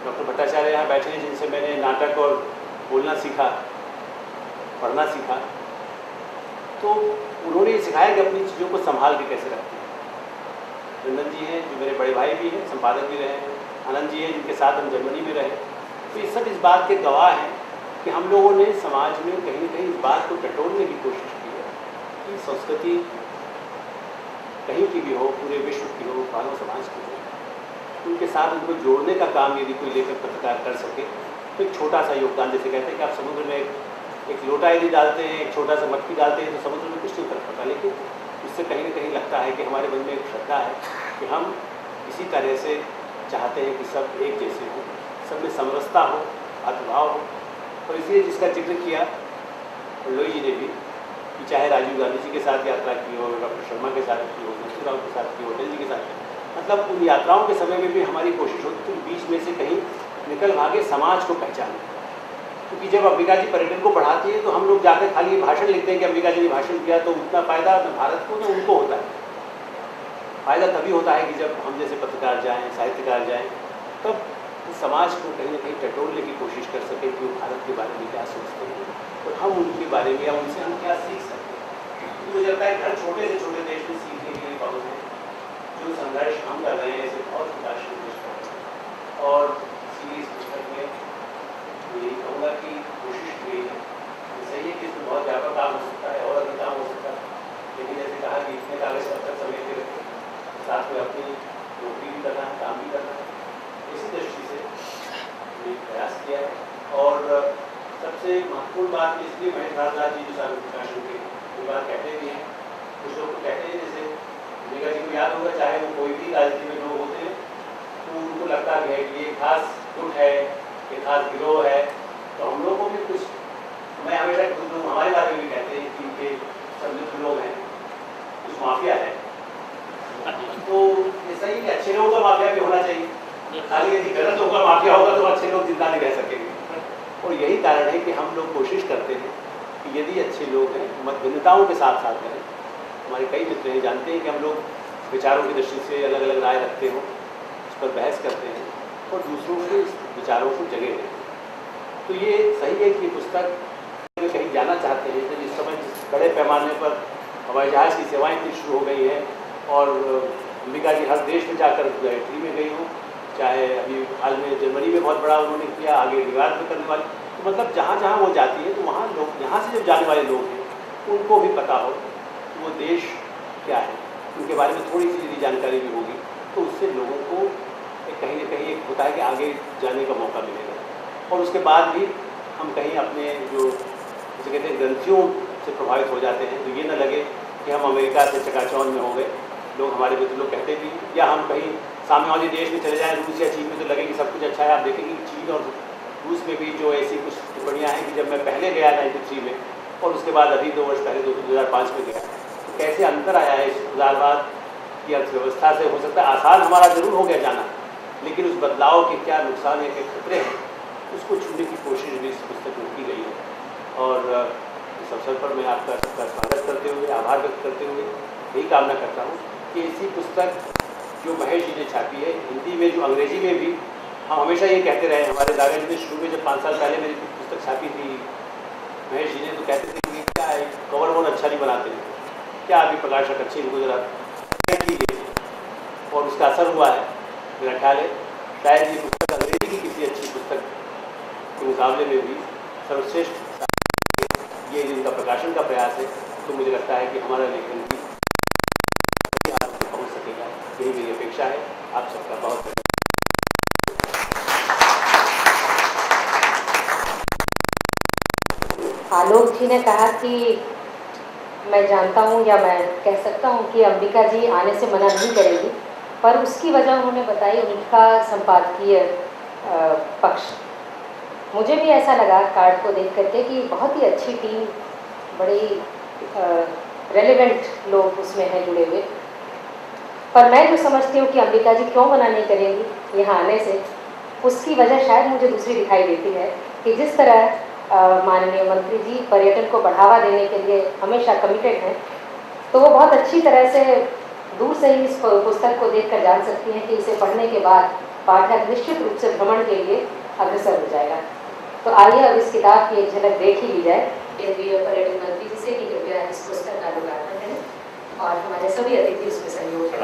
Doctor Bhattacharya यहाँ बैठे हैं, जिनसे मैंने नाटक और बोलना सीखा, पढ़ना सीखा। तो उन्होंने ये सिखाया कि अपनी चीज़ों को संभाल के कैसे रखते हैं। रंजन जी हैं जो मेरे बड़े भाई भी हैं, संपादक भी रहे हैं। आनंद जी हैं जिनके साथ हम जर्मनी में रहे। तो ये सब इस बात के गवाह हैं कि हम लोगों ने समाज में कहीं न कहीं इस बात को टटोलने की कोशिश की है कि संस्कृति कहीं की भी हो, पूरे विश्व की हो, मानव समाज की हो, उनके साथ उनको जोड़ने का काम यदि कोई लेकर पत्रकार कर सके तो एक छोटा सा योगदान, जैसे कहते हैं कि आप समुद्र में एक लोटा यदि डालते हैं, एक छोटा सा मटकी डालते हैं तो समुद्र में कुछ नहीं फर्क पड़ता, लेकिन इससे कहीं न कहीं लगता है कि हमारे मन में एक श्रद्धा है कि हम इसी तरह से चाहते हैं कि सब एक जैसे हों, सब में समरसता हो, अद्भाव हो। और इसलिए जिसका जिक्र किया लोई जी ने भी, कि चाहे राजीव गांधी जी के साथ यात्रा की हो, डॉक्टर शर्मा के साथ की हो, नरसिंह के साथ की हो, अटल जी के साथ, मतलब उन यात्राओं के समय में भी हमारी कोशिश होती थी बीच में से कहीं निकल भागे समाज को पहचाने। क्योंकि जब अंबिका जी पर्यटन को बढ़ाती है तो हम लोग जाकर खाली भाषण लिखते हैं कि अंबिका जी ने भाषण किया, तो उतना फ़ायदा न भारत को न उनको होता है। फ़ायदा तभी होता है कि जब हम जैसे पत्रकार जाएँ, साहित्यकार जाएँ, तब समाज को कहीं न कहीं टटोलने की कोशिश कर सकें कि वो भारत के बारे में क्या सोचते हैं और हम उनके बारे में या उनसे हम क्या सीख सकते हैं। मुझे लगता है हर छोटे से छोटे देश में सीखने के लिए बहुत है। जो संघर्ष हम कर रहे हैं ऐसे बहुत प्रकाश संघर्ष, और इसी इस पुस्तक में यही कहूँगा कि कोशिश की है। सही है कि इसमें बहुत ज़्यादा काम हो सकता है और अधिक काम हो सकता है, लेकिन जैसे कहा कि इतने कागज पत्र समेट के रखें, साथ में अपनी नौकरी भी करना है, काम भी करना है, इसी दृष्टि से प्रयास किया है। और सबसे महत्वपूर्ण बात इसलिए महेश भारद्वाज जी जो सागर प्रकाशन के ये बात कहते भी हैं, कुछ लोग कहते हैं जैसे अंबिका जी को याद होगा, चाहे वो कोई भी राजनीति में लोग होते हैं तो उनको लगता है कि ये खास गुट है, ये खास गिरोह है। तो हम लोगों को भी कुछ, मैं हमेशा खुद लोग हमारे बारे में भी कहते हैं कि इनके सब जो लोग हैं कुछ माफिया है। तो ये सही कि अच्छे लोगों का माफिया भी होना चाहिए, खाली यदि गलत लोगों का माफिया होगा तो अच्छे लोग जिंदा नहीं रह सकेंगे। और यही कारण है कि हम लोग कोशिश करते हैं कि यदि अच्छे लोग हैं मतभिन्नताओं के साथ साथ रहें। हमारे कई मित्र हैं, जानते हैं कि हम लोग विचारों की दृष्टि से अलग अलग राय रखते हो, उस पर बहस करते हैं और दूसरों के विचारों को जगह देते हैं। तो ये सही है कि पुस्तक में कहीं जाना चाहते हैं तो जिस समय बड़े पैमाने पर हवाई जहाज़ की सेवाएँ इतनी शुरू हो गई हैं और अंबिका जी हर देश में जाकर इटली में गई हूँ, चाहे अभी हाल में जर्मनी में बहुत बड़ा उन्होंने किया, आगे रिवाज में करने वाले, तो मतलब जहाँ जहाँ वो जाती है तो वहाँ लोग, यहाँ से जब जाने वाले लोग हैं उनको भी पता हो कि वो देश क्या है, उनके बारे में थोड़ी सी यदि जानकारी भी होगी तो उससे लोगों को कहीं न कहीं एक होता है कि आगे जाने का मौका मिलेगा। और उसके बाद भी हम कहीं अपने जो जैसे कहते हैं ग्रंथियों से प्रभावित हो जाते हैं, तो ये न लगे कि हम अमेरिका से चकाचौंध में हो गए। लोग हमारे मित्र लोग कहते भी, या हम कहीं सामने वाले देश में चले जाएं, रूस या चीन में, तो लगे कि सब कुछ अच्छा है। आप देखेंगे चीन और रूस में भी जो ऐसी कुछ टिप्पणियाँ हैं कि जब मैं पहले गया 93 में और उसके बाद अभी 2 वर्ष पहले 2005 में गया, तो कैसे अंतर आया है इस उदारवाद की अर्थव्यवस्था से। हो सकता है आसान हमारा जरूर हो गया जाना, लेकिन उस बदलाव के क्या नुकसान है, क्या खतरे हैं, उसको छूने की कोशिश भी इस पुस्तक में की गई है। और इस अवसर पर मैं आपका सबका स्वागत करते हुए, आभार व्यक्त करते हुए यही कामना करता हूँ कि ऐसी पुस्तक जो महेश जी ने छापी है हिंदी में, जो अंग्रेजी में भी, हम हमेशा ये कहते रहे। हमारे दादा जी ने शुरू में जब 5 साल पहले मेरी पुस्तक छापी थी महेश जी ने, तो कहते थे कि क्या है कवर बहुत अच्छा नहीं बनाते हैं, क्या अभी प्रकाशक अच्छे इनको जरा कीजिए, और उसका असर हुआ है। मेरा ख्याल है शायद ये पुस्तक अंग्रेजी की किसी अच्छी पुस्तक के मुकाबले में भी सर्वश्रेष्ठ ये जिनका प्रकाशन का प्रयास है, तो मुझे लगता है कि हमारा लेखन भी आप तक पहुँच सकेगा, यही मेरी अपेक्षा है। आप सबका बहुत धन्यवाद। आलोक जी ने कहा कि मैं जानता हूँ या मैं कह सकता हूँ कि अंबिका जी आने से मना नहीं करेगी, पर उसकी वजह उन्होंने बताई उनका संपादकीय पक्ष। मुझे भी ऐसा लगा कार्ड को देख करके कि बहुत ही अच्छी टीम, बड़ी रेलेवेंट लोग उसमें हैं जुड़े हुए। पर मैं जो समझती हूँ कि अंबिका जी क्यों मना नहीं करेंगी यहाँ आने से, उसकी वजह शायद मुझे दूसरी दिखाई देती है कि जिस तरह माननीय मंत्री जी पर्यटन को बढ़ावा देने के लिए हमेशा कमिटेड हैं, तो वो बहुत अच्छी तरह से दूर से ही इस पुस्तक को देखकर जान सकती हैं कि इसे पढ़ने के बाद पाठक निश्चित रूप से भ्रमण के लिए अग्रसर हो जाएगा। तो आइए अब इस किताब की एक झलक देख ही ली जाए। केंद्रीय पर्यटन मंत्री जी से कि कृपया इस पुस्तक का लोकार्पण करें और हमारे सभी अतिथि उसमें सहयोग करें।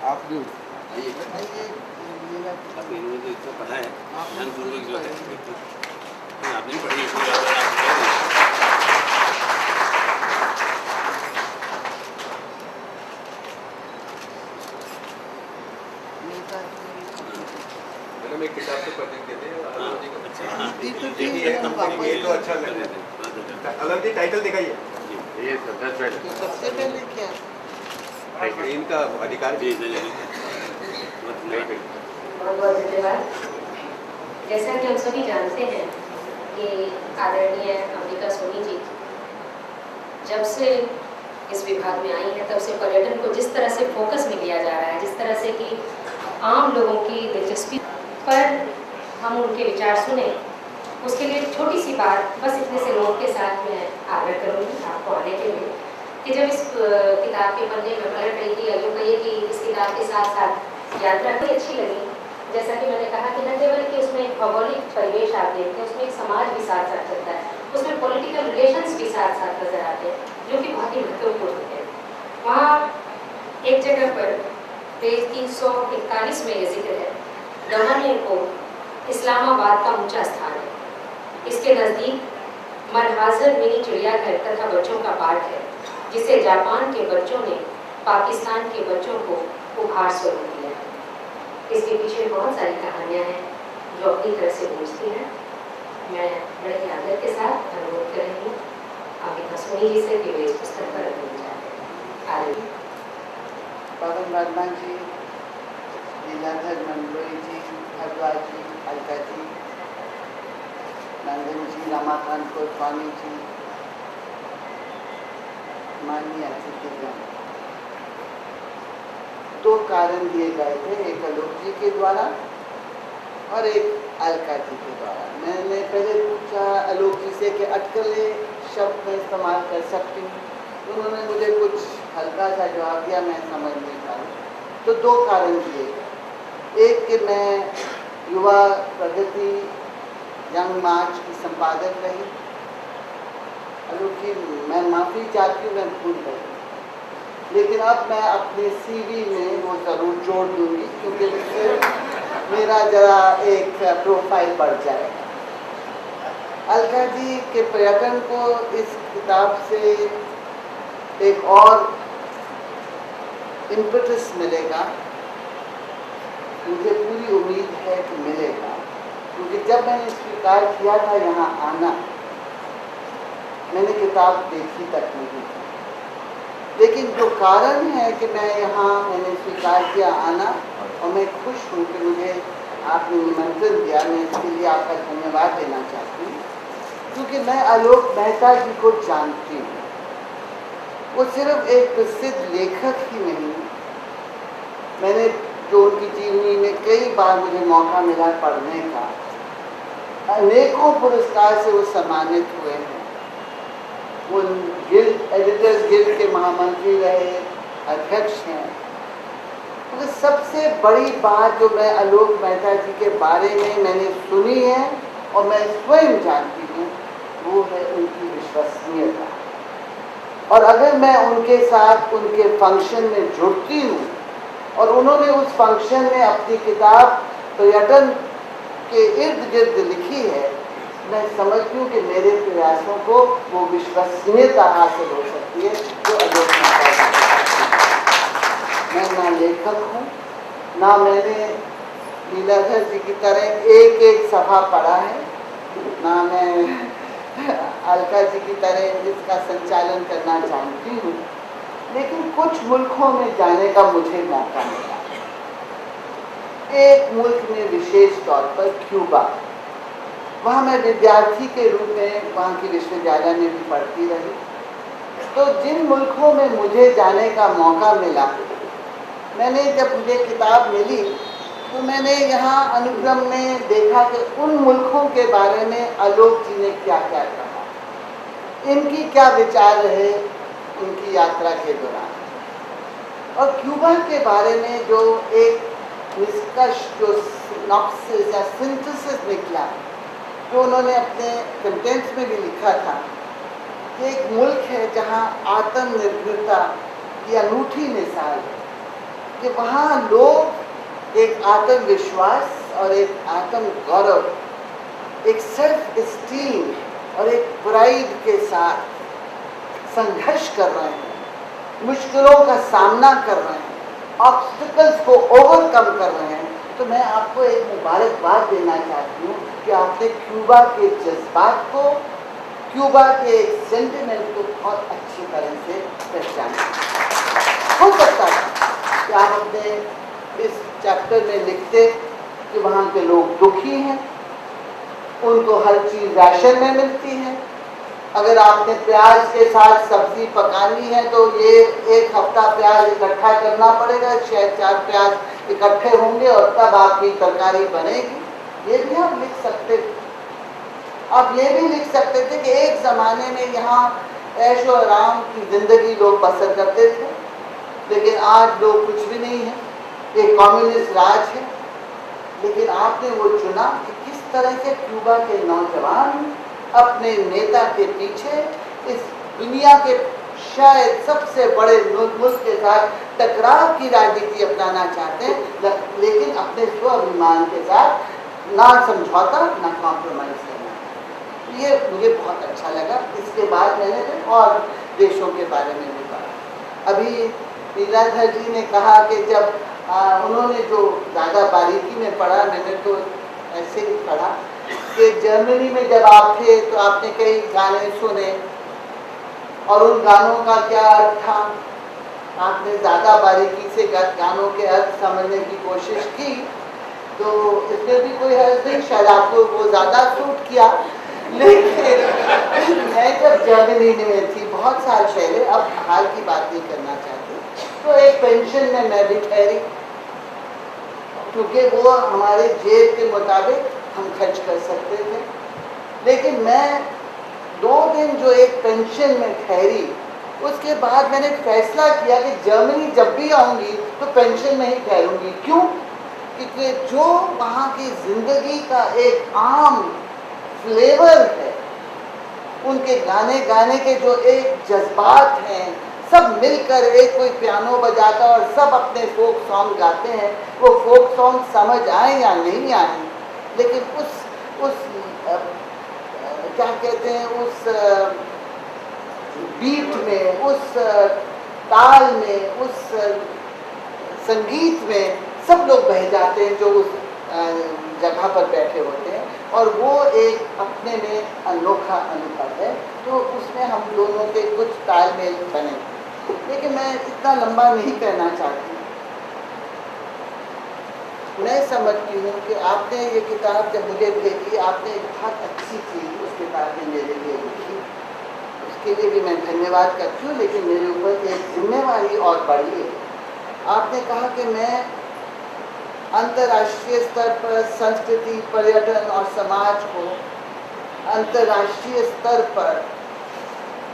आप भी आपने इतना पढ़ा है ध्यानपूर्वक जो है आपने नहीं पढ़ी इसलिए आप कह रहे हैं। मैंने एक किताब से पढ़ने के थे ये तो अच्छा लग रहा है। अलग जी टाइटल दिखाइए। ये सबसे पहले क्या इनका अधिकार जी बहुत बहुत धन्यवाद। जैसा कि हम सभी जानते हैं कि आदरणीय अंबिका सोनी जी जब से इस विभाग में आई है तब से पर्यटन को जिस तरह से फोकस में लिया जा रहा है, जिस तरह से कि आम लोगों की दिलचस्पी पर हम उनके विचार सुने, उसके लिए एक छोटी सी बात बस इतने से लोगों के साथ मैं आग्रह करूँगी आपको आने के लिए कि जब इस किताब के पन्ने में पलट रही थी, यूँ कहिए कि इस किताब के साथ साथ यात्रा भी अच्छी लगी। जैसा कि मैंने कहा कि न केवल कि उसमें एक भौगोलिक परिवेश आप देखते हैं, उसमें एक समाज भी साथ साथ चलता है, उसमें पॉलिटिकल रिलेशंस भी साथ साथ नजर आते हैं जो कि बहुत ही महत्वपूर्ण होते हैं। वहाँ एक जगह पर पेज 341 में ये जिक्र है, दमन को इस्लामाबाद का ऊंचा स्थान है। इसके नज़दीक मरहाजर मिनी चिड़ियाघर तथा बच्चों का पार्क है जिसे जापान के बच्चों ने पाकिस्तान के बच्चों को उपहार स्वरूप दिया है। इसके पीछे बहुत सारी कहानियाँ हैं जो अपनी तरह से पूछती हैं। मैं बड़े ही आदर के साथ अनुरोध कर रही हूँ अंबिका सोनी जी से कि वे इस पुस्तक पर अपने विचार दें। पवन वर्मा जी, लीलाधर मंडलोई जी, भरद्वाज जी, अलका जी, नंदन जी, रमाकांत गोस्वामी जी, माननीय अतिथिगण, दो कारण दिए गए थे, एक आलोक जी के द्वारा और एक अलका जी के द्वारा। मैंने पहले पूछा आलोक जी से कि अटकलें शब्द में इस्तेमाल कर सकती हूँ, उन्होंने मुझे कुछ हल्का सा जवाब दिया, मैं समझ नहीं पाई। तो दो कारण दिए, एक कि मैं युवा प्रगति यंग मार्च की संपादक रही। आलोक जी, मैं माफ़ी चाहती हूँ, मैं भूल गई, लेकिन अब मैं अपने सीवी में वो ज़रूर जोड़ दूँगी क्योंकि इससे मेरा ज़रा एक प्रोफाइल बढ़ जाएगा। अलका जी के पर्यटन को इस किताब से एक और इम्पेटस मिलेगा, मुझे पूरी उम्मीद है कि मिलेगा, क्योंकि जब मैंने स्वीकार किया था यहाँ आना, मैंने किताब देखी तक नहीं थी, लेकिन जो कारण है कि मैं यहाँ मैंने स्वीकार किया आना और मैं खुश हूँ कि मुझे आपने निमंत्रण दिया, मैं इसके लिए आपका धन्यवाद देना चाहती हूँ, क्योंकि मैं आलोक मेहता जी को जानती हूँ। वो सिर्फ एक प्रसिद्ध लेखक ही नहीं, मैंने जो उनकी जीवनी में कई बार मुझे मौका मिला पढ़ने का, अनेकों पुरस्कार से वो सम्मानित हुए हैं। वो गिल्ड एडिटर्स गिल्ड के महामंत्री रहे, अध्यक्ष हैं। तो सबसे बड़ी बात जो मैं आलोक मेहता जी के बारे में मैंने सुनी है और मैं स्वयं जानती हूँ, वो है उनकी विश्वसनीयता। और अगर मैं उनके साथ उनके फंक्शन में जुड़ती हूँ और उन्होंने उस फंक्शन में अपनी किताब पर्यटन के इर्द गिर्द लिखी है, मैं समझती हूँ कि मेरे प्रयासों को वो विश्वसनीयता हासिल हो सकती है जो आलोक मेहता जी। मैं ना लेखक हूँ, ना मैंने लीलाधर जी की तरह एक एक सभा पढ़ा है, ना मैं अलका जी की तरह इसका संचालन करना जानती हूँ, लेकिन कुछ मुल्कों में जाने का मुझे मौका मिला। एक मुल्क में विशेष तौर पर क्यूबा, वहाँ मैं विद्यार्थी के रूप में वहाँ की विश्वविद्यालय में भी पढ़ती रही। तो जिन मुल्कों में मुझे जाने का मौका मिला, मैंने जब मुझे किताब मिली तो मैंने यहाँ अनुक्रम में देखा कि उन मुल्कों के बारे में आलोक जी ने क्या क्या कहा, इनकी क्या विचार रहे उनकी यात्रा के दौरान, और क्यूबा के बारे में जो एक निष्कर्ष, जो सिनॉप्सिस या सिंथेसिस निकला, जो उन्होंने अपने कंटेंट्स में भी लिखा था कि एक मुल्क है जहाँ आत्मनिर्भरता की अनूठी मिसाल है, कि वहाँ लोग एक आत्मविश्वास और एक आत्म गौरव, एक सेल्फ एस्टीम और एक प्राइड के साथ संघर्ष कर रहे हैं, मुश्किलों का सामना कर रहे हैं, ऑब्स्टिकल्स को ओवरकम कर रहे हैं। तो मैं आपको एक मुबारकबाद देना चाहती हूँ कि आपने क्यूबा के जज्बात को, क्यूबा के एक सेंटिमेंट को बहुत अच्छी तरह से पहचाना। हो सकता है कि आप अपने इस चैप्टर में लिखते कि वहाँ के लोग दुखी हैं, उनको हर चीज़ राशन में मिलती है, अगर आपने प्याज के साथ सब्जी पकानी है तो ये एक हफ्ता प्याज इकट्ठा करना पड़ेगा, 6-4 प्याज इकट्ठे होंगे और तब आपकी तरकारी बनेगी। ये भी आप लिख सकते थे। आप ये भी लिख सकते थे कि एक ज़माने में यहाँ ऐशो आराम की ज़िंदगी लोग बसर करते थे, लेकिन आज लोग कुछ भी नहीं है, एक कम्युनिस्ट राज है। लेकिन आपने वो चुना कि किस तरह से क्यूबा के नौजवान अपने नेता के पीछे इस दुनिया के शायद सबसे बड़े मुल्क के साथ टकराव की राजनीति अपनाना चाहते हैं, लेकिन अपने स्वाभिमान के साथ ना समझौता ना कॉम्प्रोमाइज़ करना। ये मुझे बहुत अच्छा लगा। इसके बाद मैंने और देशों के बारे में भी पढ़ा। अभी लीलाधर जी ने कहा कि जब उन्होंने जो ज़्यादा बारीकी में पढ़ा, मैंने तो ऐसे ही पढ़ा कि जर्मनी में जब आप थे तो आपने कई गाने सुने और उन गानों का क्या अर्थ था, आपने ज़्यादा बारीकी से गानों के अर्थ समझने की कोशिश की, तो इसमें भी कोई हर्ज नहीं, शायद आपको वो ज़्यादा सूट किया। लेकिन मैं जब जर्मनी में थी बहुत साल पहले, अब हाल की बात नहीं करना चाहती, तो एक पेंशन में मैं भी ठहरी, क्योंकि वो हमारे जेब के मुताबिक हम खर्च कर सकते थे। लेकिन मैं 2 दिन जो एक पेंशन में ठहरी, उसके बाद मैंने फैसला किया कि जर्मनी जब भी आऊँगी तो पेंशन में ही ठहरूंगी। क्यों? क्योंकि जो वहाँ की ज़िंदगी का एक आम फ्लेवर है, उनके गाने गाने के जो एक जज्बात हैं, सब मिलकर एक कोई पियानो बजाता और सब अपने फोक सॉन्ग गाते हैं। वो फोक सॉन्ग समझ आए या नहीं आए, लेकिन उस क्या कहते हैं, उस बीट में, उस ताल में, उस संगीत में सब लोग बह जाते हैं जो उस जगह पर बैठे होते हैं, और वो एक अपने में अनोखा अनुभव है। तो उसमें हम दोनों के कुछ तालमेल बने। लेकिन मैं इतना लंबा नहीं कहना चाहती। मैं समझती हूँ कि आपने ये किताब जब मुझे भेजी, आपने एक बहुत अच्छी चीज़ उस किताब में मेरे लिए लिखी, उसके लिए भी मैं धन्यवाद करती हूँ। लेकिन मेरे ऊपर एक जिम्मेवारी और बढ़ी है। आपने कहा कि मैं अंतर्राष्ट्रीय स्तर पर संस्कृति, पर्यटन और समाज को अंतर्राष्ट्रीय स्तर पर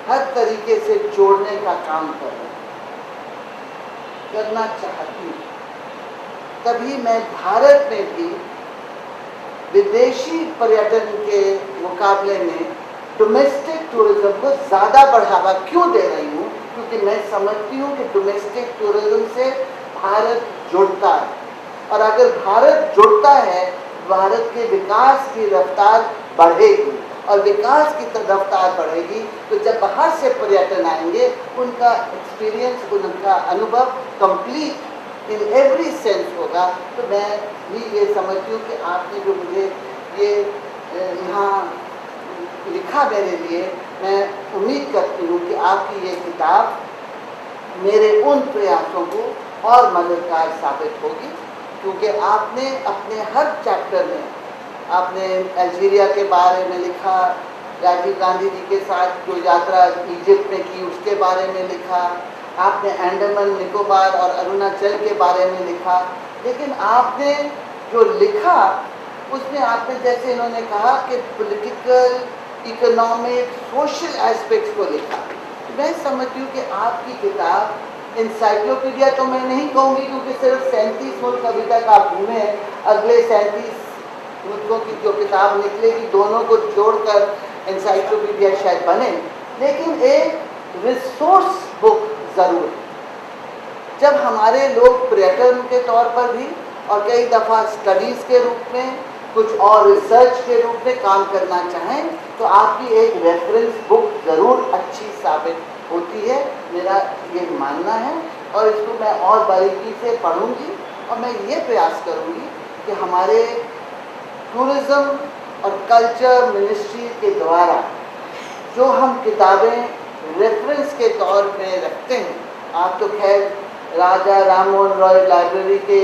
हर तरीके से जोड़ने का काम करना चाहती हूँ। तभी मैं भारत में भी विदेशी पर्यटन के मुकाबले में डोमेस्टिक टूरिज्म को ज़्यादा बढ़ावा क्यों दे रही हूँ? क्योंकि मैं समझती हूँ कि डोमेस्टिक टूरिज्म से भारत जुड़ता है, और अगर भारत जुड़ता है, भारत के विकास की रफ्तार बढ़ेगी, और विकास की रफ्तार बढ़ेगी तो जब बाहर से पर्यटन आएंगे, उनका एक्सपीरियंस, उनका अनुभव कंप्लीट इन एवरी सेंस होगा। तो मैं भी ये समझती हूँ कि आपने जो मुझे ये यहाँ लिखा मेरे लिए, मैं उम्मीद करती हूँ कि आपकी ये किताब मेरे उन प्रयासों को और मददगार साबित होगी, क्योंकि आपने अपने हर चैप्टर में आपने अल्जीरिया के बारे में लिखा, राजीव गांधी जी के साथ जो यात्रा इजिप्ट में की उसके बारे में लिखा, आपने अंडमान निकोबार और अरुणाचल के बारे में लिखा, लेकिन आपने जो लिखा उसमें आपने जैसे इन्होंने कहा कि पॉलिटिकल, इकोनॉमिक, सोशल एस्पेक्ट्स को लिखा। मैं समझती हूँ कि आपकी किताब इंसाइक्लोपीडिया तो मैं नहीं कहूँगी, क्योंकि सिर्फ 37 मुल्क अभी तक आप घूमे हैं। अगले 37 मुल्कों की जो किताब निकलेगी दोनों को जोड़कर इंसाइक्लोपीडिया शायद बने, लेकिन एक रिसोर्स बुक ज़रूर है। जब हमारे लोग पर्यटन के तौर पर भी और कई दफ़ा स्टडीज़ के रूप में, कुछ और रिसर्च के रूप में काम करना चाहें, तो आपकी एक रेफरेंस बुक ज़रूर अच्छी साबित होती है, मेरा ये मानना है। और इसको मैं और बारीकी से पढ़ूंगी और मैं ये प्रयास करूंगी कि हमारे टूरिज़्म और कल्चर मिनिस्ट्री के द्वारा जो हम किताबें रेफरेंस के तौर पे रखते हैं, आप तो खैर राजा राममोहन रॉय लाइब्रेरी के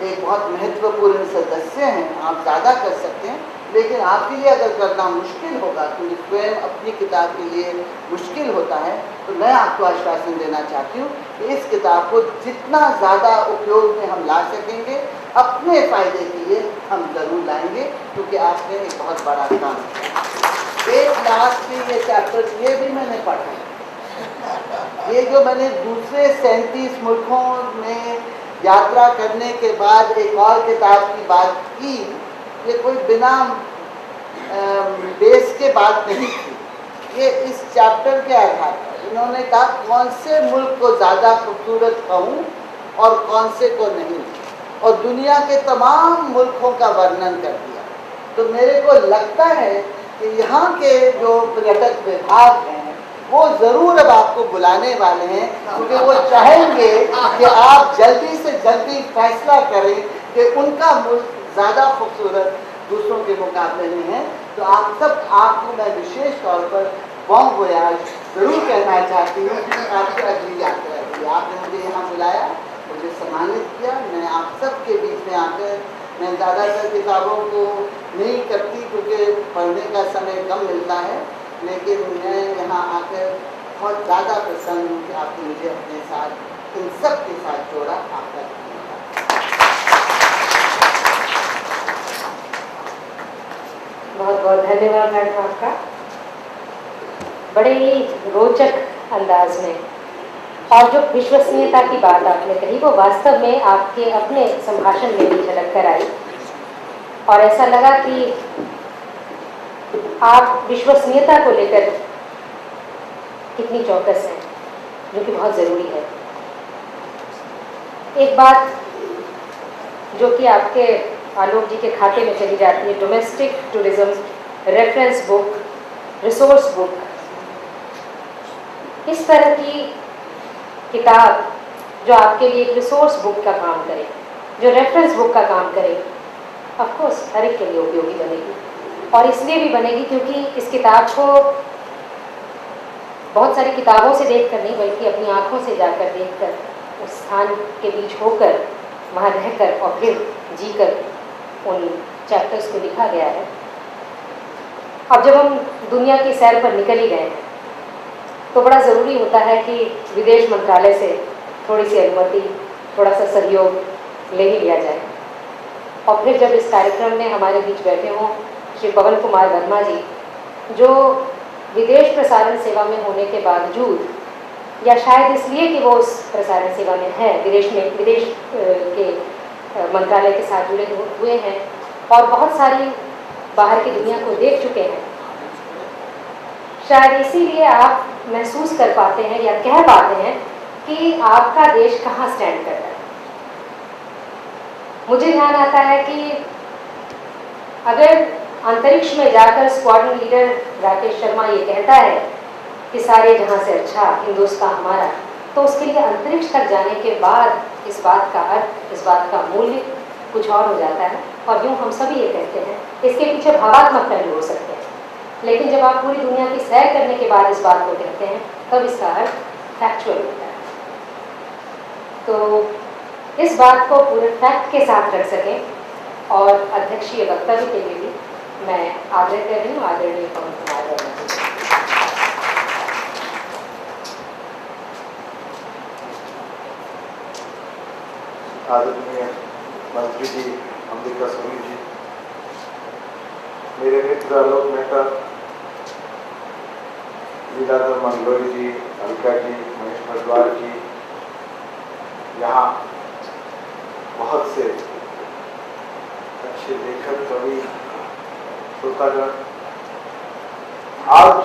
एक बहुत महत्वपूर्ण सदस्य हैं, आप ज़्यादा कर सकते हैं, लेकिन आपके लिए अगर करना मुश्किल होगा, क्योंकि स्वयं अपनी किताब के लिए मुश्किल होता है, तो मैं आपको आश्वासन देना चाहती हूँ कि इस किताब को जितना ज़्यादा उपयोग में हम ला सकेंगे, अपने फ़ायदे के लिए हम ज़रूर लाएंगे, क्योंकि आपने एक बहुत बड़ा काम किया। एक लास्ट में ये चैप्टर ये भी मैंने पढ़ा है। ये जो मैंने दूसरे 37 मुल्कों में यात्रा करने के बाद एक और किताब की बात की, ये कोई बिना बेस के बात नहीं थी। ये इस चैप्टर के आधार पर इन्होंने कहा कौन से मुल्क को ज़्यादा खूबसूरत कहूँ और कौन से को नहीं, और दुनिया के तमाम मुल्कों का वर्णन कर दिया। तो मेरे को लगता है कि यहाँ के जो पर्यटक विभाग हैं वो ज़रूर अब आपको बुलाने वाले हैं, क्योंकि वो चाहेंगे कि आप जल्दी से जल्दी फैसला करें कि उनका मुल्क ज़्यादा खूबसूरत दूसरों के मुकाबले में है। तो आपको मैं विशेष तौर पर बॉन वोयाज ज़रूर कहना चाहती हूँ। आपकी अगली यात्रा के लिए आपने मुझे यहाँ बुलाया, मुझे सम्मानित किया। मैं आप सब के बीच में आकर, मैं ज़्यादातर किताबों को नहीं करती क्योंकि पढ़ने का समय कम मिलता है, लेकिन मैं यहाँ आकर बहुत ज़्यादा प्रसन्न हूँ कि आपने मुझे अपने साथ इन सब के साथ जोड़ा। आपका बहुत बहुत धन्यवाद मैडम आपका। बड़े ही रोचक अंदाज में, और जो विश्वसनीयता की बात आपने कही वो वास्तव में आपके अपने संभाषण में भी झलक कर आई, और ऐसा लगा कि आप विश्वसनीयता को लेकर कितनी चौकस हैं, जो कि बहुत ज़रूरी है। एक बात जो कि आपके आलोक जी के खाते में चली जाती है, domestic tourism reference book, resource book, इस तरह की किताब जो आपके लिए एक रिसोर्स बुक का काम करे, जो रेफरेंस बुक का काम करे, ऑफ कोर्स हर एक के लिए उपयोगी बनेगी। और इसलिए भी बनेगी क्योंकि इस किताब को बहुत सारी किताबों से देखकर नहीं, बल्कि अपनी आँखों से जाकर देखकर, उस स्थान के बीच होकर, वहाँ रहकर और फिर जीकर उन चैप्टर्स को लिखा गया है। अब जब हम दुनिया की सैर पर निकल ही गए हैं, तो बड़ा ज़रूरी होता है कि विदेश मंत्रालय से थोड़ी सी अनुमति, थोड़ा सा सहयोग ले ही लिया जाए। और फिर जब इस कार्यक्रम में हमारे बीच बैठे हों श्री पवन कुमार वर्मा जी, जो विदेश प्रसारण सेवा में होने के बावजूद, या शायद इसलिए कि वो उस प्रसारण सेवा में है, विदेश के मंत्रालय के साथ जुड़े हुए हैं और बहुत सारी बाहर की दुनिया को देख चुके हैं, शायद इसीलिए आप महसूस कर पाते हैं या कह पाते हैं कि आपका देश कहाँ स्टैंड करता है। मुझे ध्यान आता है कि अगर अंतरिक्ष में जाकर स्क्वाड्रन लीडर राकेश शर्मा ये कहता है कि सारे जहां से अच्छा हिंदुस्तान हमारा, तो उसके लिए अंतरिक्ष तक जाने के बाद इस बात का अर्थ, इस बात का मूल्य कुछ और हो जाता है। और यूँ हम सभी ये कहते हैं, इसके पीछे भावात्मक पहलू हो सकते हैं, लेकिन जब आप पूरी दुनिया की सैर करने के बाद इस बात को कहते हैं, तब इसका अर्थ फैक्चुअल होता है। तो इस बात को पूरे फैक्ट के साथ रख सकें और अध्यक्षीय वक्तव्य के लिए भी मैं आग्रह कर रही हूँ आदरणीय पवन कुमार वर्मा जी। आदरणीय मंत्री जी, अंबिका सोनी जी, मेरे मित्र आलोक मेहता, लीलाधर मंगलोरी जी, अलका जी, महेश भरद्वाज जी, यहाँ बहुत से अच्छे लेखक, कवि, श्रोतागण। आज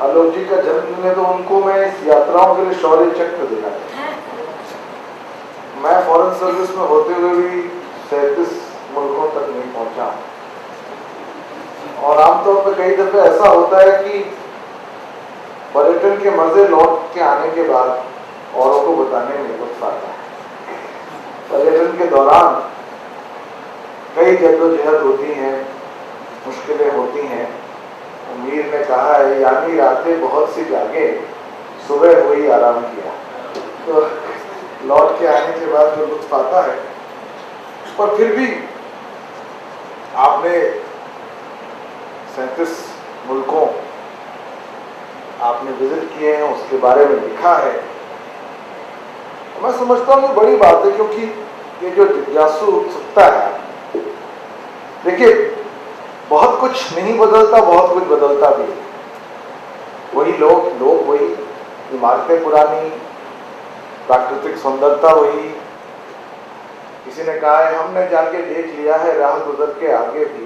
आलोक जी का जन्मदिन है तो उनको मैं इस यात्राओं के लिए शौर्य चक्र देना चाहता हूं। मैं फॉरेन सर्विस में होते हुए भी 37 मुल्कों तक नहीं पहुंचा और आमतौर पर कई दफे ऐसा होता है कि पर्यटन के मजे लौट के आने के बाद औरों को बताने में लुत्फ आता है। पर्यटन के दौरान कई जद्दोजहद होती हैं, मुश्किलें होती हैं। मीर ने कहा है, यानी रातें बहुत सी जागे, सुबह हुई आराम किया। तो लौट के आने के बाद जो लुत्फ आता है, पर फिर भी आपने 37 मुल्कों आपने विजिट किए हैं, उसके बारे में लिखा है। मैं समझता हूँ ये बड़ी बात है, क्योंकि ये जो जिज्ञासु उत्सुकता है, देखिए बहुत कुछ नहीं बदलता, बहुत कुछ बदलता भी है। वही लोग वही, इमारतें पुरानी, प्राकृतिक सुंदरता वही। किसी ने कहा है, हमने जाके देख लिया है राह गुजर के आगे भी,